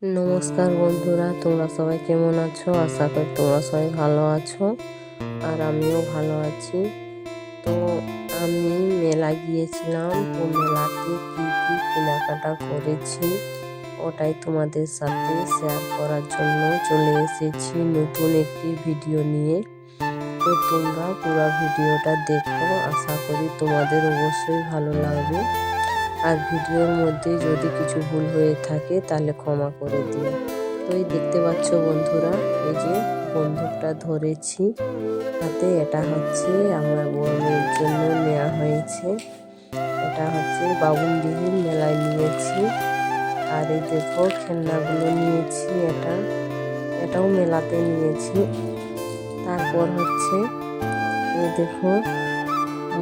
নমস্কার বন্ধুরা, তোমরা সবাই কেমন আছো? আশা করি তোমরা সবাই ভালো আছো, আর আমিও ভালো আছি। তো আমি মেলা গিয়েছিলাম, তো মেলাতে কি কি কেনাকাটা করেছি ওটাই তোমাদের সাথে শেয়ার করার জন্য চলে এসেছি নতুন একটি ভিডিও নিয়ে। তো তোমরা পুরো ভিডিওটা দেখো, আশা করি তোমাদের অবশ্যই ভালো লাগবে। আর ভিডিওর মধ্যে যদি কিছু ভুল হয়ে থাকে তাহলে ক্ষমা করে দিও। তো এই দেখতে পাচ্ছ বন্ধুরা, এই যে বন্দুকটা ধরেছি হাতে, এটা হচ্ছে আমার বড় মেয়ের জন্য নেওয়া হয়েছে। এটা হচ্ছে বাবুনডিহির মেলায় নিয়েছি। আর এই দেখো খেলনাগুলো নিয়েছি, এটাও মেলাতে নিয়েছি। তারপর হচ্ছে এই দেখো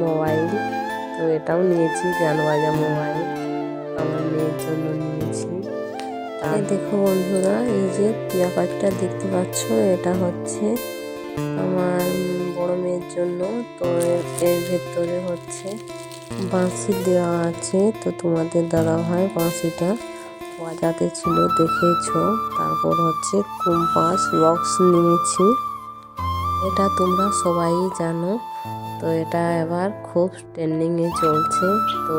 মোবাইল, তো এটাও নিয়েছি, গান বাজা মোবাইল আমার মেয়ের জন্য নিয়েছি। আর দেখো বন্ধুরা, এই যে টিয়া পাখিটা দেখতে পাচ্ছ, এটা হচ্ছে আমার বড় মেয়ের জন্য। তো এর ভেতরে হচ্ছে বাঁশি দেওয়া আছে, তো তোমাদের দাদা ভাই বাঁশিটা বাজাতে ছিল দেখেছো। তারপর হচ্ছে কম্পাস বক্স নিয়েছি, এটা তোমরা সবাই জানো। তো এটা এবার খুব ট্রেন্ডিংয়ে চলছে, তো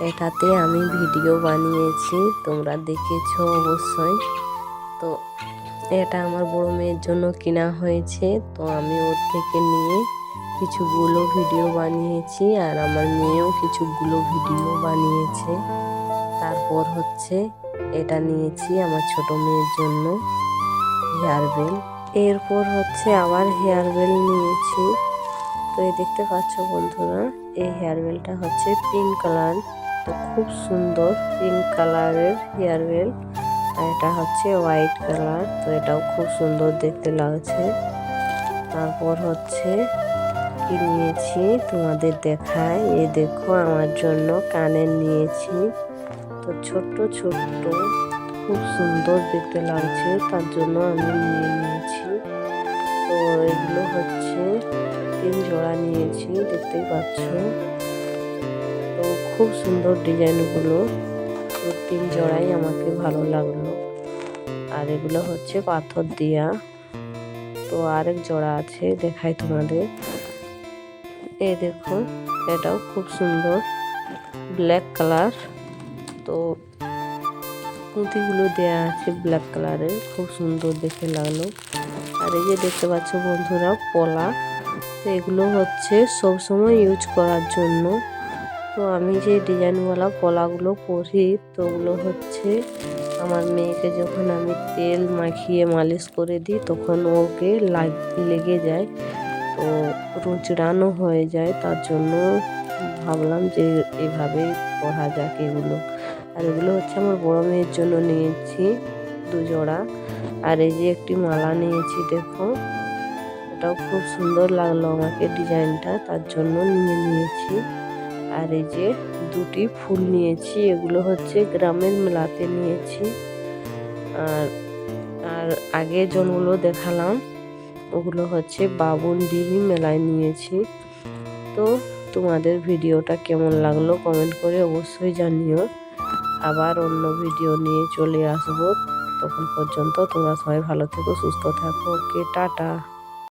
এটাতে আমি ভিডিও বানিয়েছি, তোমরা দেখেছো অবশ্যই। তো এটা আমার বড় মেয়ের জন্য কেনা হয়েছে, তো আমি ওর থেকে নিয়ে কিছুগুলো ভিডিও বানিয়েছি, আর আমার মেয়েও কিছুগুলো ভিডিও বানিয়েছে। তারপর হচ্ছে এটা নিয়েছি আমার ছোট মেয়ের জন্য হেয়ার বেল। এরপর হচ্ছে আবার হেয়ার বেল নিয়েছি। তো এই দেখতে পাচ্ছ বন্ধুরা, এই হেয়ার বেলটা হচ্ছে পিঙ্ক কালার, তো খুব সুন্দর পিঙ্ক কালারের হেয়ার বেল। আর এটা হচ্ছে হোয়াইট কালার, তো এটাও খুব সুন্দর দেখতে লাগছে। তারপর হচ্ছে কি নিয়েছি তোমাদের দেখায়, এই দেখো আমার জন্য কানের নিয়েছি। তো ছোট্ট ছোট্ট খুব সুন্দর দেখতে লাগছে, তার জন্য আমি নিয়ে নিয়েছি। তো এগুলো হচ্ছে 3 জোড়া নিয়েছি, দেখতেই পাচ্ছ। তো খুব সুন্দর ডিজাইনগুলো, তো 3 জোড়াই আমাকে ভালো লাগলো। আর এগুলো হচ্ছে পাথর দিয়া। তো আরেক জোড়া আছে, দেখাই তোমাদের। এই দেখো, এটাও খুব সুন্দর ব্ল্যাক কালার। তো পুঁতিগুলো দেয়া আছে ব্ল্যাক কালারের, খুব সুন্দর দেখে লাগলো। আর এই যে দেখতে পাচ্ছ বন্ধুরা পলা, তো এগুলো হচ্ছে সবসময় ইউজ করার জন্য। তো আমি যে ডিজাইনওয়ালা পলাগুলো পরি, তো ওগুলো হচ্ছে আমার মেয়েকে যখন আমি তেল মাখিয়ে মালিশ করে দিই তখন ওকে লেগে যায়, তো রুচড়ানো হয়ে যায়। তার জন্য ভাবলাম যে এভাবে পরা যাক এগুলো। আর এগুলো হচ্ছে আমার বড় মেয়ের জন্য নিয়েছি 2 জোড়া। আর এই যে একটি মালা নিয়েছি, দেখো এটাও খুব সুন্দর লাগলো আমাকে ডিজাইনটা, তার জন্য নিয়েছি। আর এই যে 2টি ফুল নিয়েছি, এগুলো হচ্ছে গ্রামের মেলাতে নিয়েছি। আর আর আগে যেগুলো দেখালাম ওগুলো হচ্ছে বাবুনডিহি মেলায় নিয়েছি। তো তোমাদের ভিডিওটা কেমন লাগলো কমেন্ট করে অবশ্যই জানিও। আবার অন্য ভিডিও নিয়ে চলে আসবো, তখন পর্যন্ত তোমরা সবাই ভালো থেকো, সুস্থ থাকো। ওকে, টাটা।